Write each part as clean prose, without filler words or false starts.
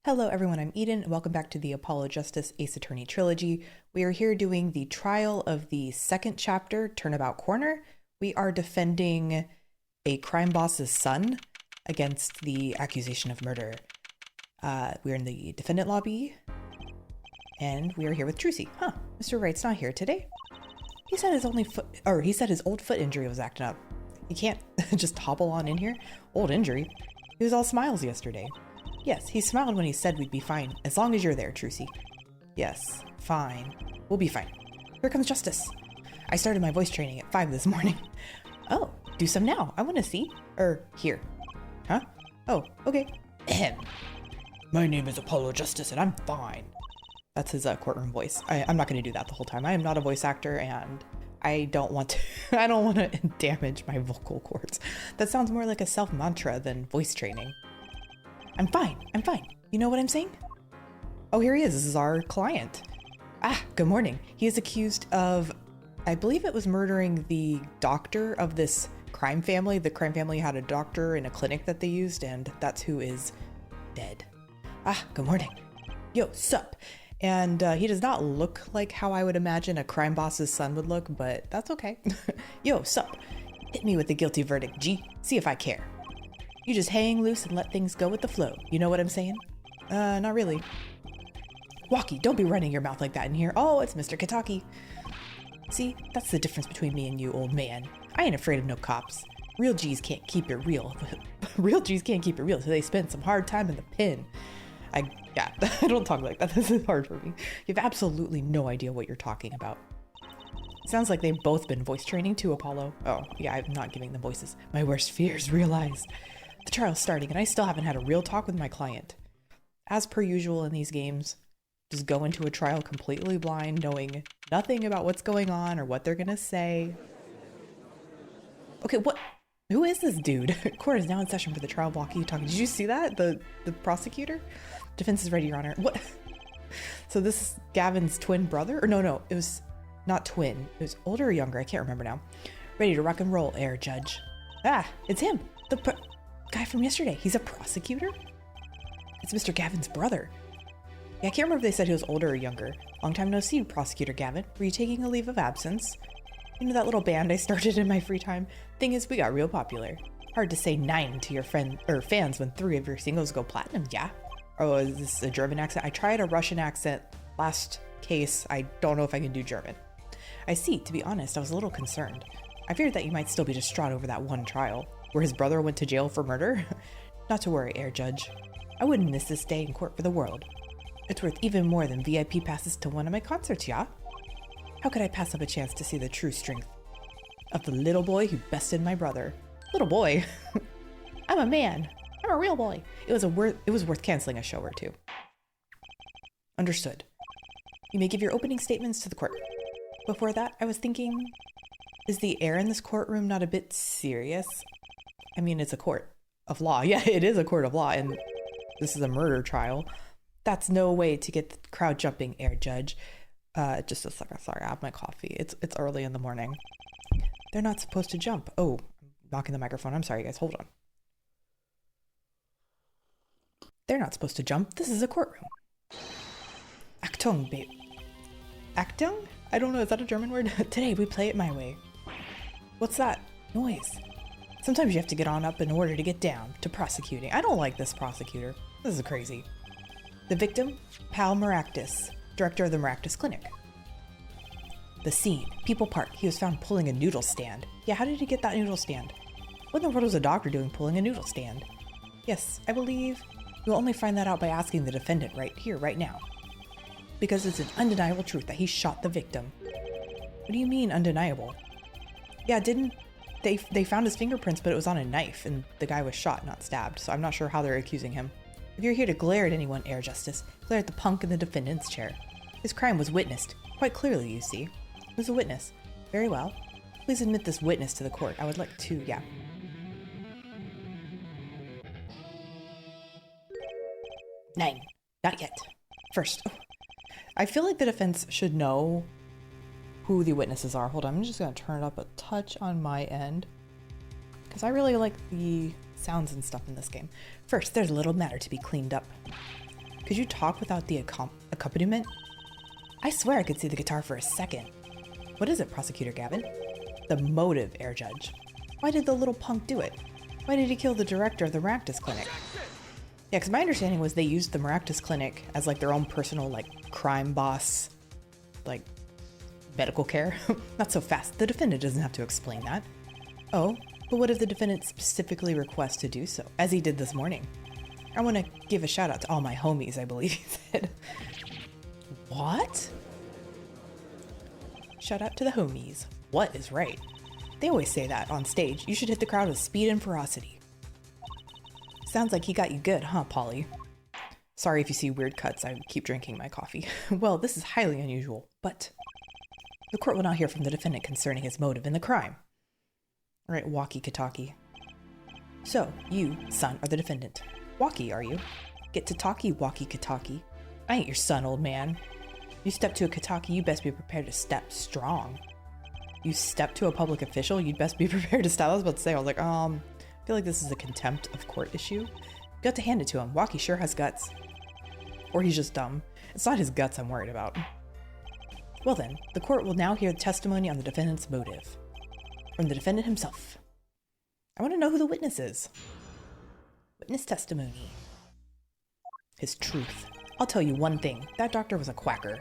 Hello everyone, I'm Eden, and welcome back to the Apollo Justice Ace Attorney Trilogy. We are here doing the trial of the second chapter, Turnabout Corner. We are defending a crime boss's son against the accusation of murder. We're in the defendant lobby, and we are here with Trucy. Mr. Wright's not here today. He said his old foot injury was acting up. He can't just hobble on in here. Old injury. He was all smiles yesterday. Yes, he smiled when he said we'd be fine, as long as you're there, Trucy. Yes, fine. We'll be fine. Here comes Justice. I started my voice training at 5 this morning. Oh, do some now. I want to see. Here. Huh? Oh, okay. Ahem. My name is Apollo Justice, and I'm fine. That's his courtroom voice. I'm not going to do that the whole time. I am not a voice actor, and I don't want to. I don't want to damage my vocal cords. That sounds more like a self-mantra than voice training. I'm fine. I'm fine. You know what I'm saying? Oh, here he is. This is our client. Good morning. He is accused of, I believe it was murdering the doctor of this crime family. The crime family had a doctor in a clinic that they used, and that's who is dead. Good morning. Yo, sup? And he does not look like how I would imagine a crime boss's son would look, but that's okay. Yo, sup? Hit me with the guilty verdict, G. See if I care. You just hang loose and let things go with the flow. You know what I'm saying? Not really. Wocky, don't be running your mouth like that in here. Oh, it's Mr. Kitaki. See, that's the difference between me and you, old man. I ain't afraid of no cops. Real G's can't keep it real. Real G's can't keep it real, so they spend some hard time in the pen. I don't talk like that. This is hard for me. You have absolutely no idea what you're talking about. Sounds like they've both been voice training too, Apollo. Oh, yeah, I'm not giving them voices. My worst fears realized. The trial's starting, and I still haven't had a real talk with my client. As per usual in these games, just go into a trial completely blind, knowing nothing about what's going on or what they're gonna say. Okay, what? Who is this dude? Court is now in session for the trial. Wocky Kitaki. Did you see that? The prosecutor? Defense is ready, Your Honor. What? So this is Gavin's twin brother? Or no, it was not twin. It was older or younger. I can't remember now. Ready to rock and roll, Air Judge. It's him. The guy from yesterday. He's a prosecutor? It's Mr. Gavin's brother. Yeah, I can't remember if they said he was older or younger. Long time no see, Prosecutor Gavin. Were you taking a leave of absence? You know that little band I started in my free time? Thing is, we got real popular. Hard to say 9 to your fans when 3 of your singles go platinum, yeah? Oh, is this a German accent? I tried a Russian accent last case. I don't know if I can do German. I see. To be honest, I was a little concerned. I feared that you might still be distraught over that one trial, where his brother went to jail for murder. Not to worry, Air Judge. I wouldn't miss this day in court for the world. It's worth even more than VIP passes to one of my concerts, yeah? How could I pass up a chance to see the true strength of the little boy who bested my brother? Little boy? I'm a man. I'm a real boy. It was worth canceling a show or two. Understood. You may give your opening statements to the court. Before that, I was thinking, is the air in this courtroom not a bit serious? I mean, it's a court of law. Yeah, it is a court of law, and this is a murder trial. That's no way to get the crowd jumping, Air Judge. Just a second. Sorry, I have my coffee. It's early in the morning. They're not supposed to jump. Oh, I'm knocking the microphone. I'm sorry, guys. Hold on. They're not supposed to jump. This is a courtroom. Achtung, babe. Achtung? I don't know. Is that a German word? Today, we play it my way. What's that noise? Sometimes you have to get on up in order to get down to prosecuting. I don't like this prosecutor. This is crazy. The victim, Pal Maractus, director of the Maractus Clinic. The scene, People Park. He was found pulling a noodle stand. Yeah, how did he get that noodle stand? What in the world was a doctor doing pulling a noodle stand? Yes, I believe you'll only find that out by asking the defendant right here, right now. Because it's an undeniable truth that he shot the victim. What do you mean, undeniable? Yeah, didn't they found his fingerprints, but it was on a knife, and the guy was shot, not stabbed, so I'm not sure how they're accusing him. If you're here to glare at anyone, Air Justice, glare at the punk in the defendant's chair. His crime was witnessed, quite clearly, you see. Who's a witness? Very well. Please admit this witness to the court. I would like to, yeah. Nine. Not yet. First. Oh. I feel like the defense should know who the witnesses are. Hold on, I'm just gonna turn it up a touch on my end, because I really like the sounds and stuff in this game. First, there's a little matter to be cleaned up. Could you talk without the accompaniment? I swear I could see the guitar for a second. What is it, Prosecutor Gavin? The motive, Air Judge. Why did the little punk do it? Why did he kill the director of the Maractus Clinic? Yeah, because my understanding was they used the Maractus Clinic as like their own personal like crime boss, like medical care. Not so fast. The defendant doesn't have to explain that. Oh, but what if the defendant specifically requests to do so, as he did this morning? I want to give a shout out to all my homies, I believe he said. What? Shout out to the homies. What is right? They always say that on stage. You should hit the crowd with speed and ferocity. Sounds like he got you good, huh, Polly? Sorry if you see weird cuts. I keep drinking my coffee. Well, this is highly unusual, but the court will now hear from the defendant concerning his motive in the crime. All right, Wocky Kitaki. So, you, son, are the defendant. Wocky, are you? Get to talkie, Wocky Kitaki. I ain't your son, old man. You step to a Kitaki, you best be prepared to step strong. You step to a public official, you'd best be prepared to step. I was about to say, I was like, I feel like this is a contempt of court issue. Got to hand it to him. Wocky sure has guts. Or he's just dumb. It's not his guts I'm worried about. Well then, the court will now hear testimony on the defendant's motive. From the defendant himself. I want to know who the witness is. Witness testimony. His truth. I'll tell you one thing. That doctor was a quacker.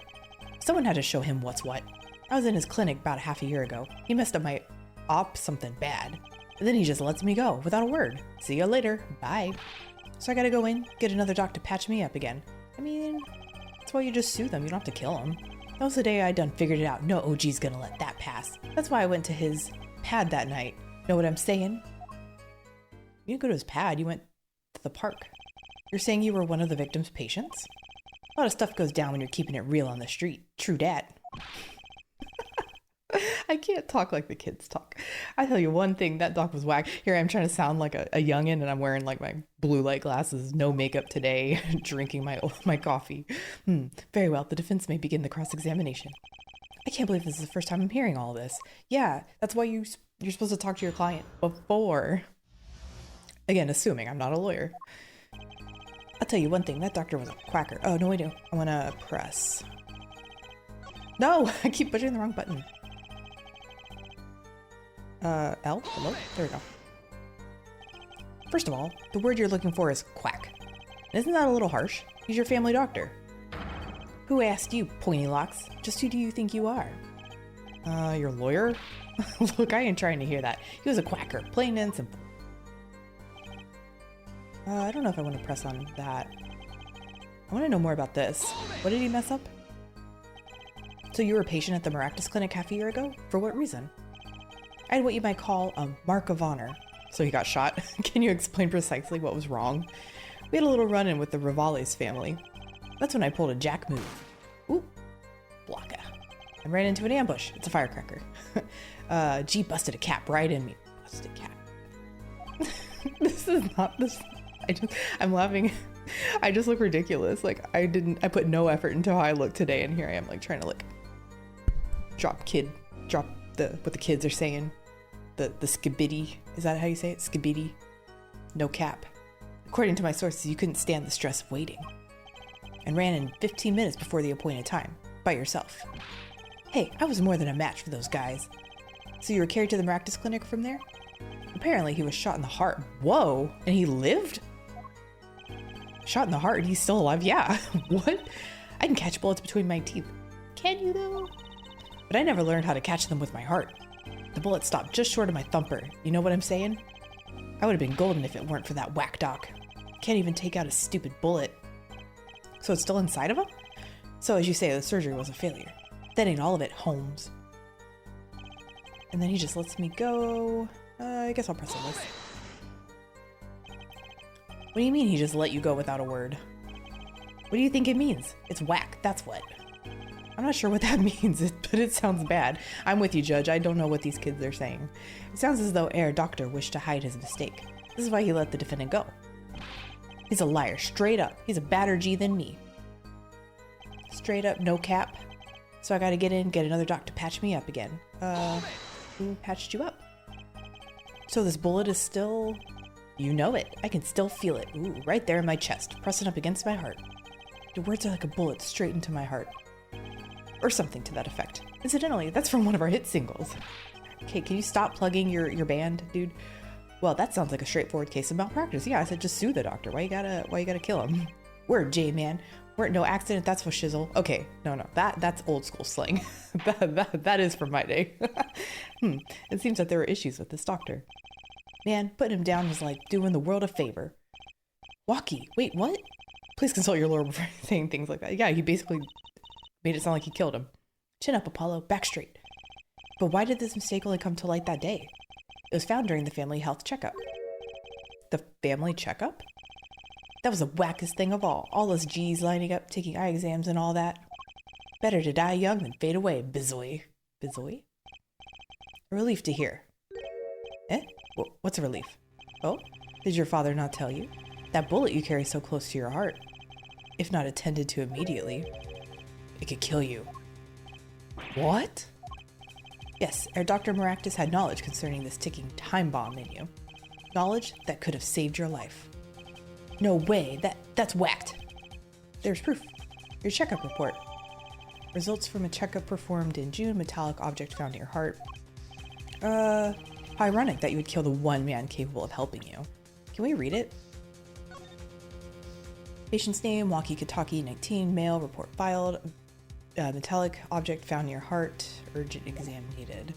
Someone had to show him what's what. I was in his clinic about half a year ago. He messed up my op something bad. And then he just lets me go without a word. See you later. Bye. So I gotta go in, get another doc to patch me up again. I mean, that's why you just sue them. You don't have to kill them. That was the day I done figured it out. No OG's gonna let that pass. That's why I went to his pad that night. Know what I'm saying? You didn't go to his pad. You went to the park. You're saying you were one of the victim's patients? A lot of stuff goes down when you're keeping it real on the street. True dat. I can't talk like the kids talk. I tell you one thing, that doc was whack. Here I am trying to sound like a youngin', and I'm wearing like my blue light glasses, no makeup today, drinking my coffee. Very well, the defense may begin the cross-examination. I can't believe this is the first time I'm hearing all this. Yeah, that's why you're supposed to talk to your client before. Again, assuming I'm not a lawyer. I'll tell you one thing, that doctor was a quacker. Oh, no, I do. I want to press. No, I keep pushing the wrong button. L? Hello? There we go. First of all, the word you're looking for is quack. Isn't that a little harsh? He's your family doctor. Who asked you, pointy locks? Just who do you think you are? Your lawyer? Look, I ain't trying to hear that. He was a quacker, plain and simple. I don't know if I want to press on that. I want to know more about this. What did he mess up? So you were a patient at the Maractus Clinic half a year ago? For what reason? I had what you might call a mark of honor. So he got shot. Can you explain precisely what was wrong? We had a little run-in with the Rivales family. That's when I pulled a jack move. Ooh, blocka. I ran into an ambush. It's a firecracker. G busted a cap right in me. Busted cap. This is not this. I'm laughing. I just look ridiculous. Like I put no effort into how I look today, and here I am like trying to like drop what the kids are saying. The skibidi. Is that how you say it? Skibidi. No cap. According to my sources, you couldn't stand the stress of waiting. And ran in 15 minutes before the appointed time. By yourself. Hey, I was more than a match for those guys. So you were carried to the Maractus Clinic from there? Apparently he was shot in the heart. Whoa! And he lived? Shot in the heart and he's still alive? Yeah. What? I can catch bullets between my teeth. Can you though? But I never learned how to catch them with my heart. The bullet stopped just short of my thumper. You know what I'm saying? I would have been golden if it weren't for that whack doc. Can't even take out a stupid bullet. So it's still inside of him? So as you say, the surgery was a failure. That ain't all of it, Holmes. And then he just lets me go. I guess I'll press on this. What do you mean he just let you go without a word? What do you think it means? It's whack, that's what. I'm not sure what that means, but it sounds bad. I'm with you, Judge. I don't know what these kids are saying. It sounds as though Air Doctor wished to hide his mistake. This is why he let the defendant go. He's a liar, straight up. He's a badder G than me. Straight up, no cap. So I gotta get in, get another doc to patch me up again. Who patched you up? So this bullet is still... You know it. I can still feel it. Ooh, right there in my chest, pressing up against my heart. Your words are like a bullet straight into my heart. Or something to that effect. Incidentally, that's from one of our hit singles. Okay, can you stop plugging your band, dude? Well, that sounds like a straightforward case of malpractice. Yeah, I said just sue the doctor. Why you gotta kill him? Word, J-man. Word, no accident, that's for shizzle. Okay, no, that's old school slang. that is from my day. It seems that there were issues with this doctor. Man, putting him down was like doing the world a favor. Wocky, wait, what? Please consult your lawyer before saying things like that. Yeah, he basically made it sound like he killed him. Chin up, Apollo, back straight. But why did this mistake only come to light that day? It was found during the family health checkup. The family checkup? That was the wackest thing of all. All those G's lining up, taking eye exams and all that. Better to die young than fade away, bizoy. Bizoy? A relief to hear. Eh? What's a relief? Oh? Did your father not tell you? That bullet you carry so close to your heart, if not attended to immediately, it could kill you. What? Yes, our Dr. Maractus had knowledge concerning this ticking time bomb in you. Knowledge that could have saved your life. No way, that's whacked. There's proof. Your checkup report. Results from a checkup performed in June, metallic object found in your heart. How ironic that you would kill the one man capable of helping you. Can we read it? Patient's name, Wocky Kitaki, 19, male, report filed. Metallic object found in your heart, urgent exam needed.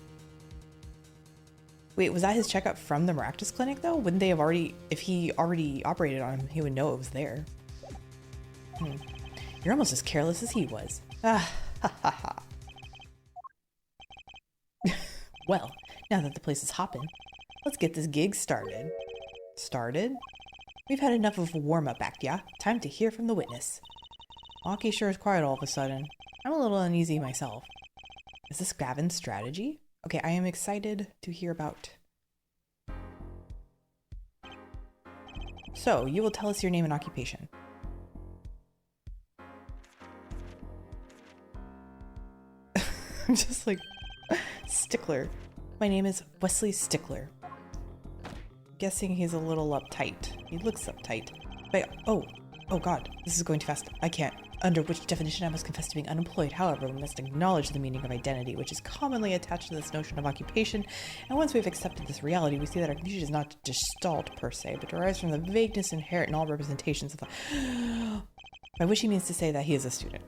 Wait, was that his checkup from the Maractus clinic though? Wouldn't they have already, if he already operated on him, he would know it was there. You're almost as careless as he was. Ah, ha ha ha. Well, now that the place is hopping, let's get this gig started. Started? We've had enough of a warm-up act, yeah? Time to hear from the witness. Wocky sure is quiet all of a sudden. I'm a little uneasy myself. Is this Gavin's strategy? Okay, I am excited to hear about. So, you will tell us your name and occupation. I'm just like, Stickler. My name is Wesley Stickler. Guessing he's a little uptight. He looks uptight. But, oh god, this is going too fast. I can't. Under which definition I must confess to being unemployed. However, we must acknowledge the meaning of identity, which is commonly attached to this notion of occupation. And once we've accepted this reality, we see that our confusion is not gestalt per se, but derives from the vagueness inherent in all representations of the... By which he means to say that he is a student.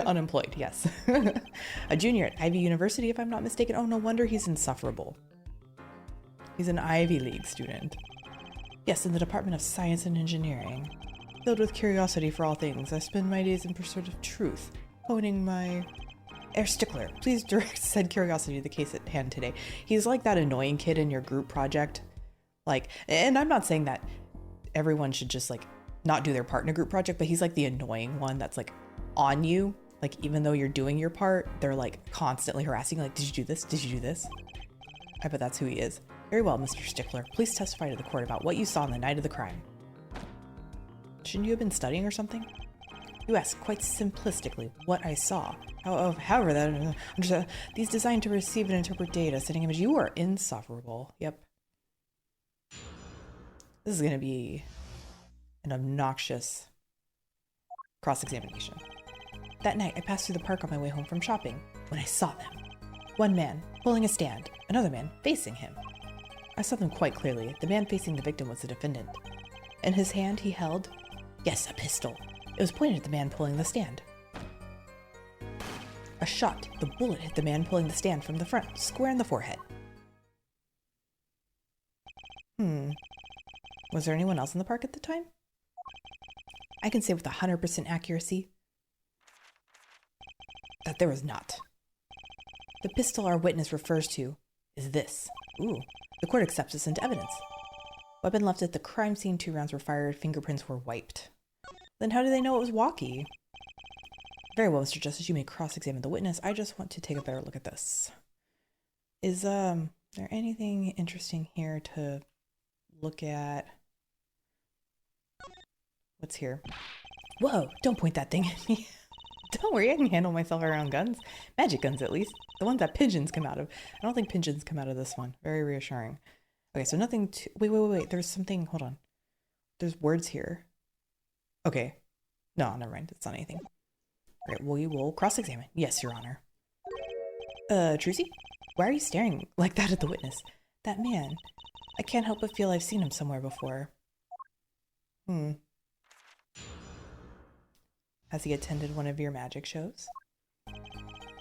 Unemployed, yes. A junior at Ivy University, if I'm not mistaken. Oh, no wonder he's insufferable. He's an Ivy League student. Yes, in the Department of Science and Engineering. Filled with curiosity for all things, I spend my days in pursuit of truth, honing my... Herr Stickler, please direct said curiosity to the case at hand today. He's like that annoying kid in your group project. Like, and I'm not saying that everyone should just like not do their part in a group project, but he's like the annoying one that's like on you. Like, even though you're doing your part, they're like constantly harassing, like, did you do this? Did you do this? I bet that's who he is. Very well, Mr. Stickler. Please testify to the court about what you saw on the night of the crime. Shouldn't you have been studying or something? You asked quite simplistically what I saw. However, these designed to receive and interpret data, setting image. You are insufferable. Yep. This is going to be an obnoxious cross-examination. That night, I passed through the park on my way home from shopping when I saw them. One man pulling a stand, another man facing him. I saw them quite clearly. The man facing the victim was the defendant. In his hand, he held... Yes, a pistol. It was pointed at the man pulling the stand. A shot. The bullet hit the man pulling the stand from the front, square in the forehead. Was there anyone else in the park at the time? I can say with 100% accuracy that there was not. The pistol our witness refers to is this. Ooh, the court accepts this into evidence. Weapon left at the crime scene, 2 rounds were fired, fingerprints were wiped. Then how do they know it was Wocky? Very well, Mr. Justice, you may cross-examine the witness. I just want to take a better look at this. Is there anything interesting here to look at? What's here? Whoa, don't point that thing at me. Don't worry, I can handle myself around guns. Magic guns, at least. The ones that pigeons come out of. I don't think pigeons come out of this one. Very reassuring. Okay, so nothing to... Wait. There's something... Hold on. There's words here. Okay. No, never mind. It's not anything. All right, we will cross-examine. Yes, Your Honor. Trucy? Why are you staring like that at the witness? That man. I can't help but feel I've seen him somewhere before. Has he attended one of your magic shows?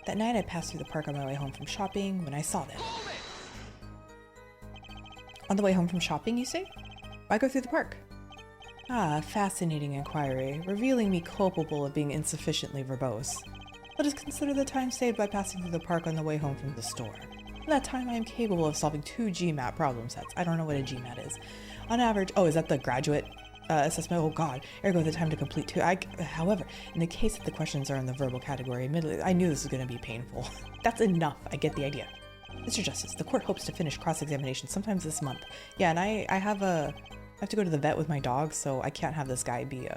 That night I passed through the park on my way home from shopping when I saw them. On the way home from shopping, you say? Why go through the park? Ah, fascinating inquiry, revealing me culpable of being insufficiently verbose. Let us consider the time saved by passing through the park on the way home from the store. In that time, I am capable of solving 2 GMAT problem sets. I don't know what a GMAT is. On average, oh, is that the graduate assessment? Oh god, ergo the time to complete 2. However, in the case that the questions are in the verbal category, admittedly, I knew this was going to be painful. That's enough. I get the idea. Mr. Justice, the court hopes to finish cross-examination sometimes this month. Yeah, and I have to go to the vet with my dog, so I can't have this guy be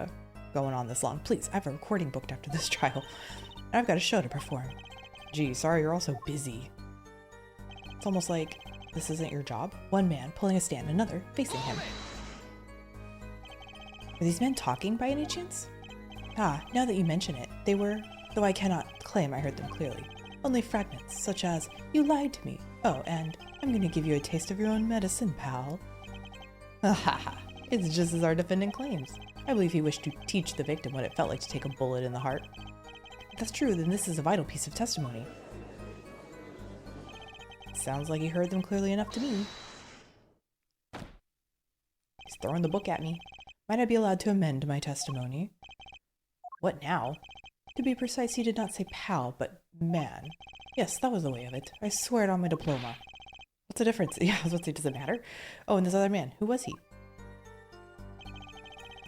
going on this long. Please, I have a recording booked after this trial. And I've got a show to perform. Gee, sorry you're all so busy. It's almost like this isn't your job. One man pulling a stand, another facing him. Were these men talking by any chance? Ah, now that you mention it, they were, though I cannot claim I heard them clearly. Only fragments, such as, you lied to me. Oh, and I'm gonna give you a taste of your own medicine, pal. Ha ha ha. It's just as our defendant claims. I believe he wished to teach the victim what it felt like to take a bullet in the heart. If that's true, then this is a vital piece of testimony. Sounds like he heard them clearly enough to me. He's throwing the book at me. Might I be allowed to amend my testimony? What now? To be precise, he did not say pal, but man. Yes, that was the way of it. I swear it on my diploma. What's the difference? Yeah, I was about to say, does it matter? Oh, and this other man, who was he?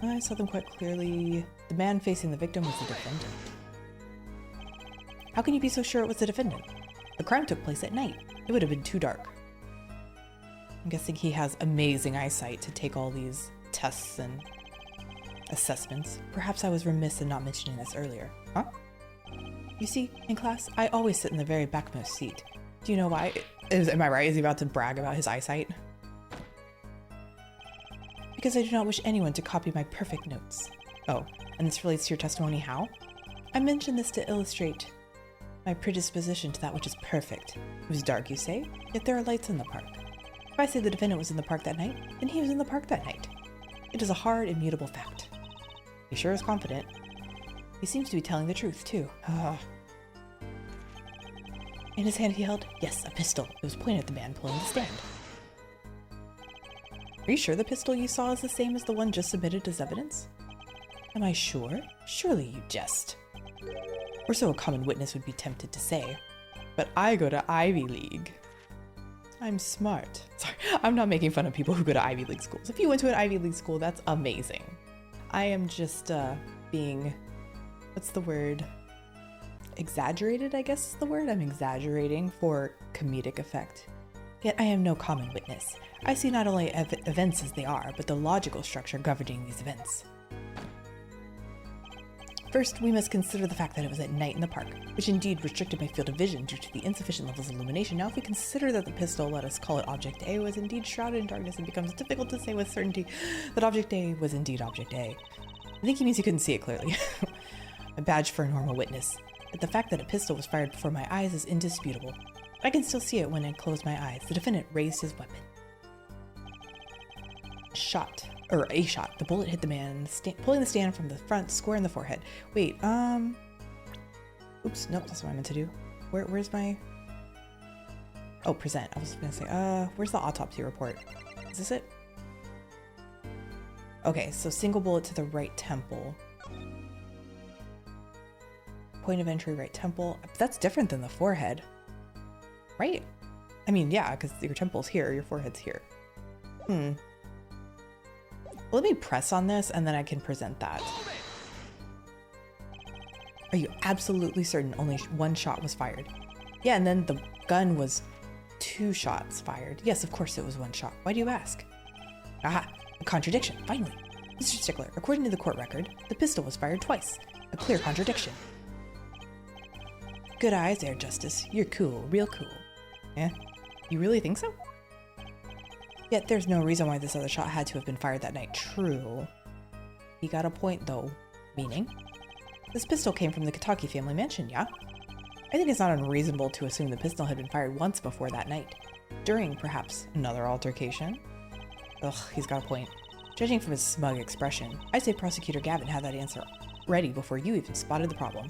I saw them quite clearly. The man facing the victim was the defendant. How can you be so sure it was the defendant? The crime took place at night. It would have been too dark. I'm guessing he has amazing eyesight to take all these tests and assessments. Perhaps I was remiss in not mentioning this earlier. Huh? You see, in class, I always sit in the very backmost seat. Do you know why? Am I right? Is he about to brag about his eyesight? Because I do not wish anyone to copy my perfect notes. Oh, and this relates to your testimony how? I mention this to illustrate my predisposition to that which is perfect. It was dark, you say, yet there are lights in the park. If I say the defendant was in the park that night, then he was in the park that night. It is a hard, immutable fact. He sure is confident. He seems to be telling the truth, too. In his hand he held, yes, a pistol. It was pointed at the man pulling the stand. Are you sure the pistol you saw is the same as the one just submitted as evidence? Am I sure? Surely you jest. Or so a common witness would be tempted to say. But I go to Ivy League. I'm smart. Sorry, I'm not making fun of people who go to Ivy League schools. If you went to an Ivy League school, that's amazing. I am just being, what's the word? Exaggerated, I guess is the word. I'm exaggerating for comedic effect. Yet I am no common witness. I see not only events as they are, but the logical structure governing these events. First, we must consider the fact that it was at night in the park, which indeed restricted my field of vision due to the insufficient levels of illumination. Now, if we consider that the pistol, let us call it Object A, was indeed shrouded in darkness, it becomes difficult to say with certainty that Object A was indeed Object A. I think he means he couldn't see it clearly. A badge for a normal witness. But the fact that a pistol was fired before my eyes is indisputable. I can still see it when I close my eyes. The defendant raised his weapon. A shot. The bullet hit the man, pulling the stand from the front, square in the forehead. Wait, oops, nope, that's what I meant to do. Where's my... Oh, present. I was gonna say, where's the autopsy report? Is this it? Okay, so single bullet to the right temple. Point of entry, right temple. That's different than the forehead. Right? I mean, yeah, because your temple's here, your forehead's here. Let me press on this and then I can present that. Are you absolutely certain only one shot was fired? Yeah, and then the gun was 2 shots fired. Yes, of course it was 1 shot. Why do you ask? Aha, a contradiction, finally. Mr. Stickler, according to the court record, the pistol was fired twice. A clear contradiction. Good eyes there, Justice. You're cool, real cool. Eh? You really think so? Yet there's no reason why this other shot had to have been fired that night. True. He got a point, though. Meaning? This pistol came from the Kitaki family mansion, yeah? I think it's not unreasonable to assume the pistol had been fired once before that night. During, perhaps, another altercation? Ugh, he's got a point. Judging from his smug expression, I say Prosecutor Gavin had that answer ready before you even spotted the problem.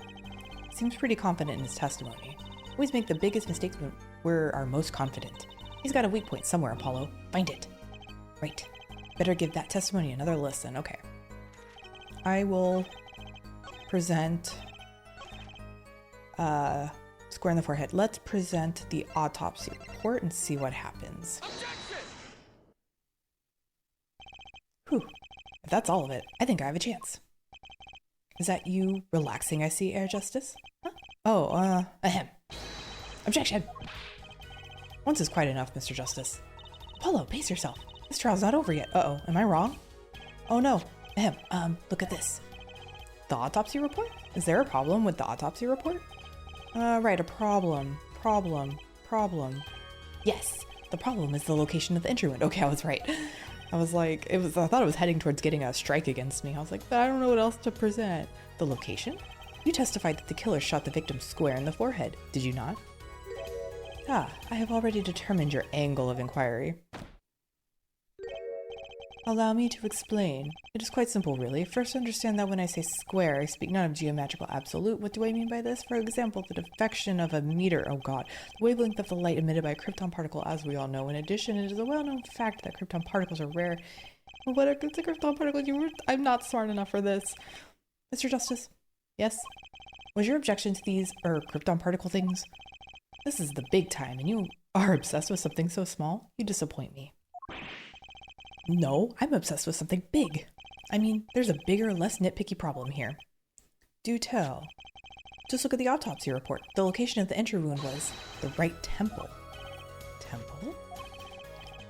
Seems pretty confident in his testimony. Always make the biggest mistakes when we're our most confident. He's got a weak point somewhere, Apollo. Find it. Right. Better give that testimony another listen. Okay. I will present... square in the forehead. Let's present the autopsy report and see what happens. Whew. If that's all of it, I think I have a chance. Is that you relaxing, I see, Air Justice? Huh? Oh, ahem. Objection! Once is quite enough, Mr. Justice. Apollo, pace yourself. This trial's not over yet. Uh-oh, am I wrong? Oh no. Ahem, look at this. The autopsy report? Is there a problem with the autopsy report? Right, a problem. Problem. Yes, the problem is the location of the entry window. Okay, I was right. I was like, I thought it was heading towards getting a strike against me. I was like, but I don't know what else to present. The location? You testified that the killer shot the victim square in the forehead, did you not? Ah, I have already determined your angle of inquiry. Allow me to explain. It is quite simple, really. First, understand that when I say square, I speak not of geometrical absolute. What do I mean by this? For example, the deflection of a meter, oh god, the wavelength of the light emitted by a krypton particle, as we all know. In addition, it is a well-known fact that krypton particles are rare. What are the krypton particles? I'm not smart enough for this. Mr. Justice? Yes? Was your objection to these, krypton particle things? This is the big time, and you are obsessed with something so small? You disappoint me. No, I'm obsessed with something big. I mean, there's a bigger, less nitpicky problem here. Do tell. Just look at the autopsy report. The location of the entry wound was the right temple. Temple?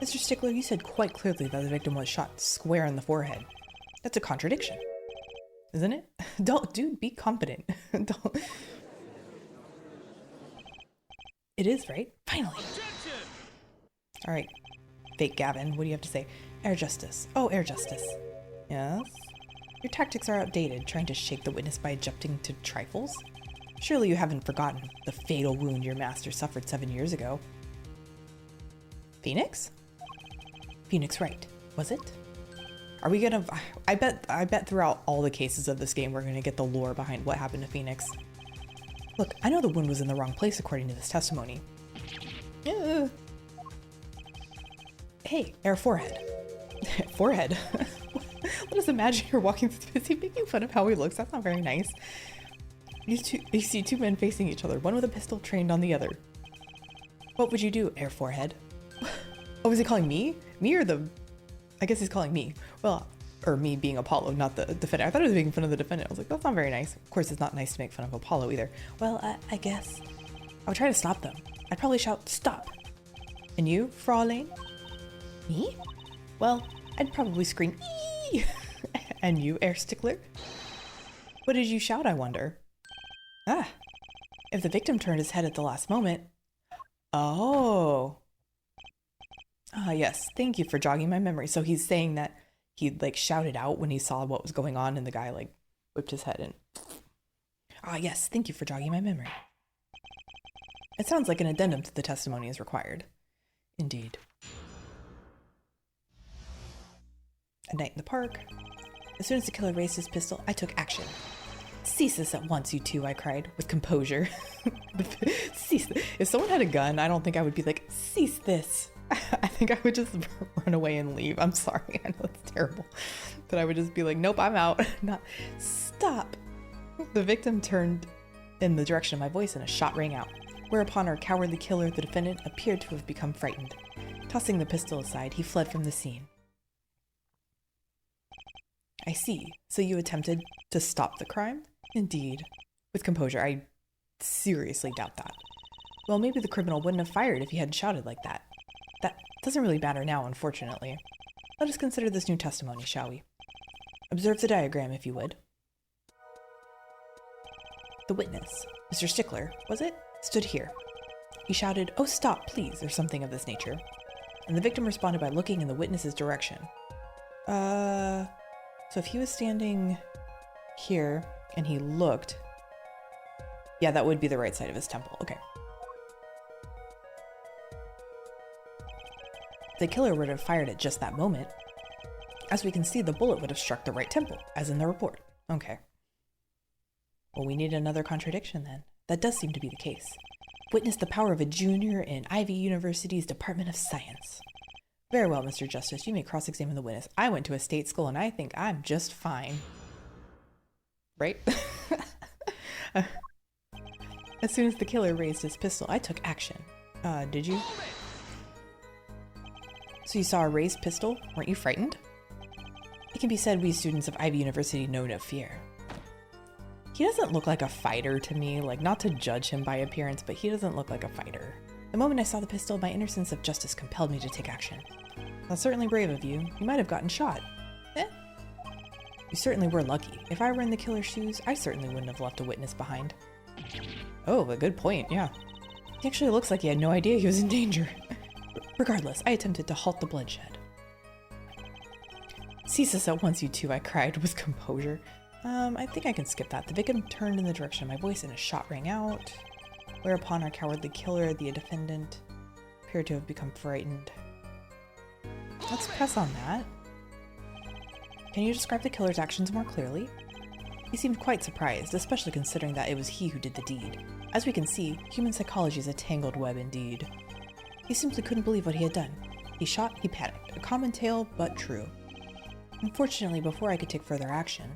Mr. Stickler, you said quite clearly that the victim was shot square in the forehead. That's a contradiction. Isn't it? Dude, be confident. Don't. It is, right? Finally. All right. Fake Gavin, what do you have to say? Air Justice. Oh, Air Justice. Yes? Your tactics are outdated, trying to shake the witness by jumping to trifles? Surely you haven't forgotten the fatal wound your master suffered 7 years ago. Phoenix? Phoenix Wright, was it? Are we gonna... I bet throughout all the cases of this game we're gonna get the lore behind what happened to Phoenix. Look, I know the wound was in the wrong place according to this testimony. Hey, Air Forehead. Forehead? Let us imagine you're walking through. Is he making fun of how he looks? That's not very nice. You see two men facing each other, one with a pistol trained on the other. What would you do, Air Forehead? Oh, is he calling me? Me or the... I guess he's calling me. Well, or me being Apollo, not the defendant. I thought he was making fun of the defendant. I was like, that's not very nice. Of course, it's not nice to make fun of Apollo either. Well, I guess. I would try to stop them. I'd probably shout, stop. And you, Fraulein? Me? Well, I'd probably scream, eee! And you, Air Stickler? What did you shout, I wonder? Ah, if the victim turned his head at the last moment. Oh. Ah, yes, thank you for jogging my memory. So he's saying that he like shouted out when he saw what was going on and the guy like whipped his head in. Ah, yes, thank you for jogging my memory. It sounds like an addendum to the testimony is required. Indeed. A night in the park. As soon as the killer raised his pistol, I took action. Cease this at once, you two, I cried, with composure. Cease. If someone had a gun, I don't think I would be like, cease this. I think I would just run away and leave. I'm sorry, I know it's terrible. But I would just be like, nope, I'm out. Not, stop. The victim turned in the direction of my voice and a shot rang out. Whereupon our cowardly killer, the defendant, appeared to have become frightened. Tossing the pistol aside, he fled from the scene. I see. So you attempted to stop the crime? Indeed. With composure, I seriously doubt that. Well, maybe the criminal wouldn't have fired if he hadn't shouted like that. That doesn't really matter now, unfortunately. Let us consider this new testimony, shall we? Observe the diagram, if you would. The witness, Mr. Stickler, was it? Stood here. He shouted, "Oh, stop, please," or something of this nature. And the victim responded by looking in the witness's direction. So if he was standing here and he looked. Yeah, that would be the right side of his temple. Okay. The killer would have fired at just that moment. As we can see, the bullet would have struck the right temple, as in the report. Okay. Well, we need another contradiction then. That does seem to be the case. Witness the power of a junior in Ivy University's Department of Science. Very well, Mr. Justice, you may cross-examine the witness. I went to a state school and I think I'm just fine. Right? As soon as the killer raised his pistol, I took action. Did you? So you saw a raised pistol? Weren't you frightened? It can be said we students of Ivy University know no fear. He doesn't look like a fighter to me, like not to judge him by appearance, but he doesn't look like a fighter. The moment I saw the pistol, my inner sense of justice compelled me to take action. That's certainly brave of you. You might have gotten shot. You certainly were lucky. If I were in the killer's shoes, I certainly wouldn't have left a witness behind. Oh, a good point, yeah. He actually looks like he had no idea he was in danger. Regardless, I attempted to halt the bloodshed. Cease this at once, you two, I cried with composure. I think I can skip that. The victim turned in the direction of my voice and a shot rang out, whereupon our cowardly killer, the defendant, appeared to have become frightened. Let's press on that. Can you describe the killer's actions more clearly? He seemed quite surprised, especially considering that it was he who did the deed. As we can see, human psychology is a tangled web indeed. He simply couldn't believe what he had done. He shot, he panicked. A common tale, but true. Unfortunately, before I could take further action,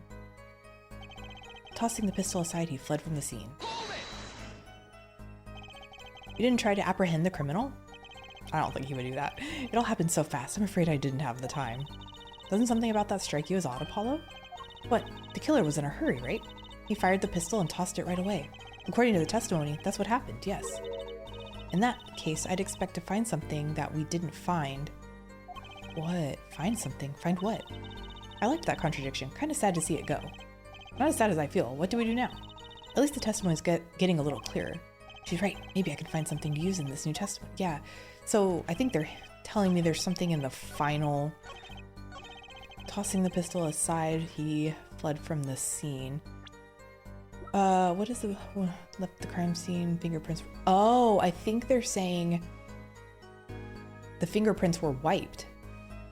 tossing the pistol aside, he fled from the scene. You didn't try to apprehend the criminal? I don't think he would do that. It all happened so fast, I'm afraid I didn't have the time. Doesn't something about that strike you as odd, Apollo? What? The killer was in a hurry, right? He fired the pistol and tossed it right away. According to the testimony, that's what happened, yes. In that case, I'd expect to find something that we didn't find. What? Find something? Find what? I liked that contradiction. Kind of sad to see it go. Not as sad as I feel. What do we do now? At least the testimony's getting a little clearer. She's right. Maybe I can find something to use in this new testimony. Yeah. So I think they're telling me there's something in the final. Tossing the pistol aside, he fled from the scene. What is the left the crime scene? Fingerprints. Oh, I think they're saying the fingerprints were wiped.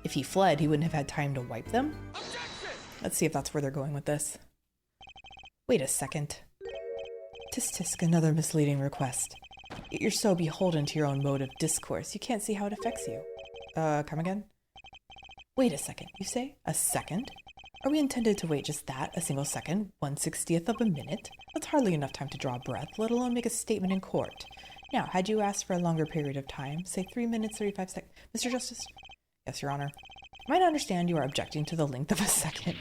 If he fled, he wouldn't have had time to wipe them. Objection! Let's see if that's where they're going with this. Wait a second. Tisk tisk, another misleading request. You're so beholden to your own mode of discourse, you can't see how it affects you. Come again? Wait a second, you say? A second? Are we intended to wait just that, a single second, 1/60th of a minute? That's hardly enough time to draw a breath, let alone make a statement in court. Now, had you asked for a longer period of time, say 3 minutes, 35 seconds? Mr. Justice? Yes, Your Honor. Am I to understand you are objecting to the length of a second?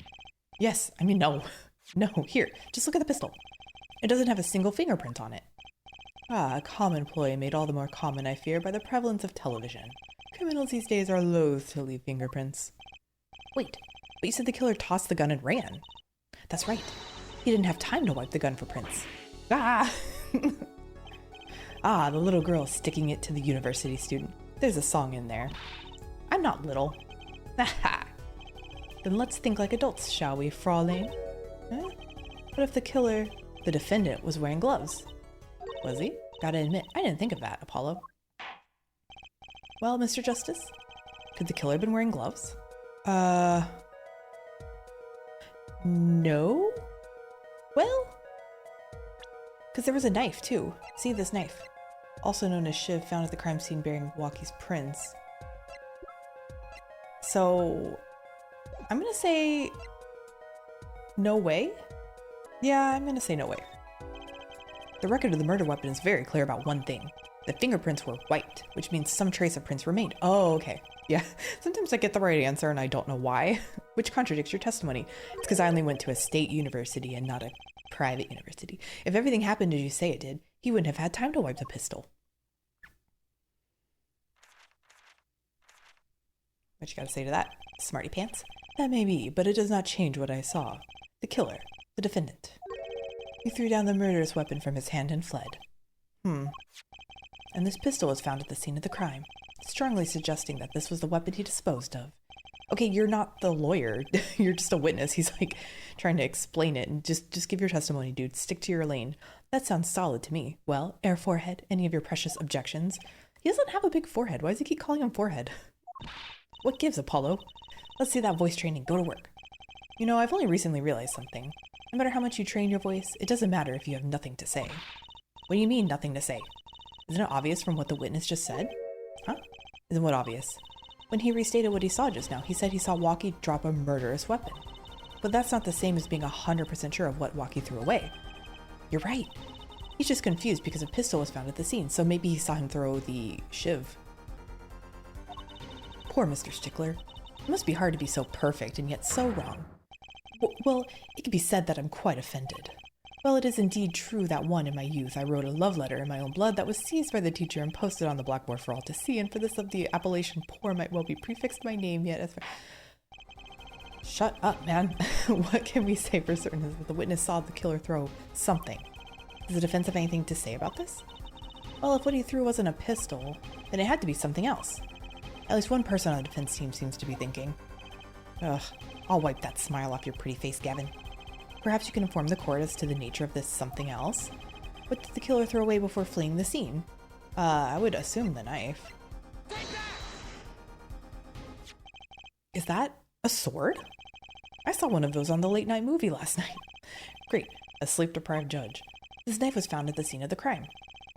Yes, I mean, no. No, here, just look at the pistol. It doesn't have a single fingerprint on it. Ah, a common ploy made all the more common, I fear, by the prevalence of television. Criminals these days are loath to leave fingerprints. Wait, but you said the killer tossed the gun and ran. That's right. He didn't have time to wipe the gun for prints. Ah! Ah, the little girl sticking it to the university student. There's a song in there. I'm not little. Aha! Then let's think like adults, shall we, Fraulein? Huh? What if the killer, the defendant, was wearing gloves? Was he? Gotta admit, I didn't think of that, Apollo. Well, Mr. Justice, could the killer have been wearing gloves? No? Well, because there was a knife, too. See this knife? Also known as Shiv, found at the crime scene bearing Wocky's prints. So, I'm gonna say no way? Yeah, I'm gonna say no way. The record of the murder weapon is very clear about one thing. The fingerprints were wiped, which means some trace of prints remained. Oh, okay. Yeah, sometimes I get the right answer and I don't know why, which contradicts your testimony. It's because I only went to a state university and not a private university. If everything happened as you say it did, he wouldn't have had time to wipe the pistol. What you gotta say to that, smarty pants? That may be, but it does not change what I saw. The killer, the defendant. He threw down the murderous weapon from his hand and fled. And this pistol was found at the scene of the crime, strongly suggesting that this was the weapon he disposed of. Okay, you're not the lawyer. You're just a witness. He's like trying to explain it, and just give your testimony, dude. Stick to your lane. That sounds solid to me. Well, Air Forehead, any of your precious objections? He doesn't have a big forehead. Why does he keep calling him Forehead? What gives, Apollo? Let's see that voice training. Go to work. You know, I've only recently realized something. No matter how much you train your voice, it doesn't matter if you have nothing to say. What do you mean, nothing to say? Isn't it obvious from what the witness just said? Huh? Isn't what obvious? When he restated what he saw just now, he said he saw Wocky drop a murderous weapon. But that's not the same as being 100% sure of what Wocky threw away. You're right. He's just confused because a pistol was found at the scene, so maybe he saw him throw the shiv. Poor Mr. Stickler. It must be hard to be so perfect and yet so wrong. Well, it could be said that I'm quite offended. Well, it is indeed true that in my youth I wrote a love letter in my own blood that was seized by the teacher and posted on the blackboard for all to see, and for this of the appellation poor might well be prefixed my name yet as Shut up, man. What can we say for certain is that the witness saw the killer throw something. Does the defense have anything to say about this? Well, if what he threw wasn't a pistol, then it had to be something else. At least one person on the defense team seems to be thinking. Ugh, I'll wipe that smile off your pretty face, Gavin. Perhaps you can inform the court as to the nature of this something else. What did the killer throw away before fleeing the scene? I would assume the knife. Is that a sword? I saw one of those on the late night movie last night. Great, a sleep-deprived judge. This knife was found at the scene of the crime,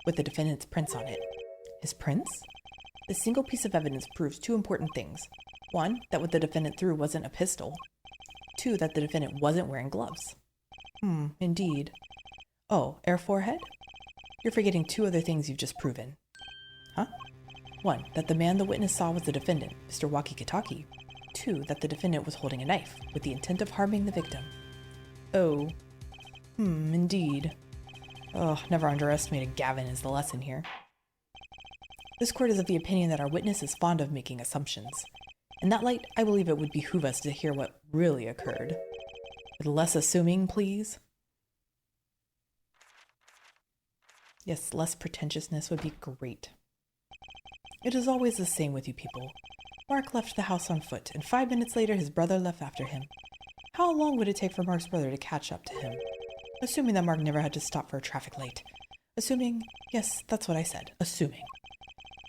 with the defendant's prints on it. His prints? This single piece of evidence proves two important things. One, that what the defendant threw wasn't a pistol. Two, that the defendant wasn't wearing gloves. Indeed. Oh, Air Forehead? You're forgetting two other things you've just proven. Huh? One, that the man the witness saw was the defendant, Mr. Wocky Kitaki. Two, that the defendant was holding a knife, with the intent of harming the victim. Oh. Indeed. Oh, never underestimate a Gavin is the lesson here. This court is of the opinion that our witness is fond of making assumptions. In that light, I believe it would behoove us to hear what really occurred. With less assuming, please. Yes, less pretentiousness would be great. It is always the same with you people. Mark left the house on foot, and 5 minutes later his brother left after him. How long would it take for Mark's brother to catch up to him? Assuming that Mark never had to stop for a traffic light. Assuming, yes, that's what I said, assuming.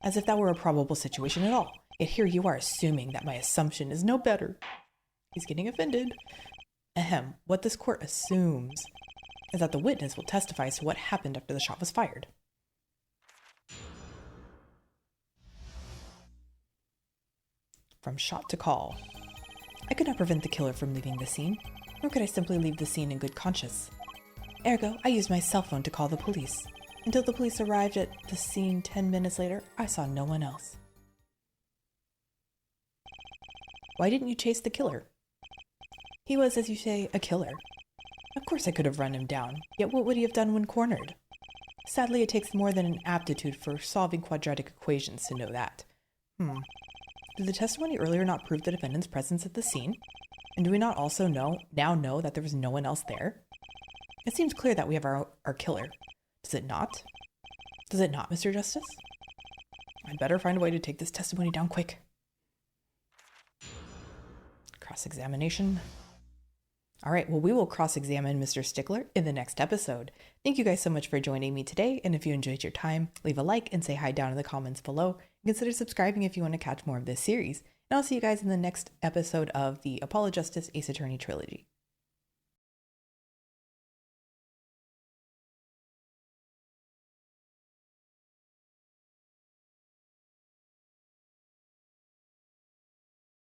As if that were a probable situation at all. Yet here you are assuming that my assumption is no better. He's getting offended. Ahem, what this court assumes is that the witness will testify as to what happened after the shot was fired. From shot to call. I could not prevent the killer from leaving the scene, nor could I simply leave the scene in good conscience. Ergo, I used my cell phone to call the police. Until the police arrived at the scene 10 minutes later, I saw no one else. Why didn't you chase the killer? He was, as you say, a killer. Of course I could have run him down, yet what would he have done when cornered? Sadly, it takes more than an aptitude for solving quadratic equations to know that. Did the testimony earlier not prove the defendant's presence at the scene? And do we not also now know that there was no one else there? It seems clear that we have our killer. Does it not? Does it not, Mr. Justice? I'd better find a way to take this testimony down quick. Cross-examination. All right, well, we will cross-examine Mr. Stickler in the next episode. Thank you guys so much for joining me today, and if you enjoyed your time, leave a like and say hi down in the comments below. And consider subscribing if you want to catch more of this series. And I'll see you guys in the next episode of the Apollo Justice Ace Attorney Trilogy.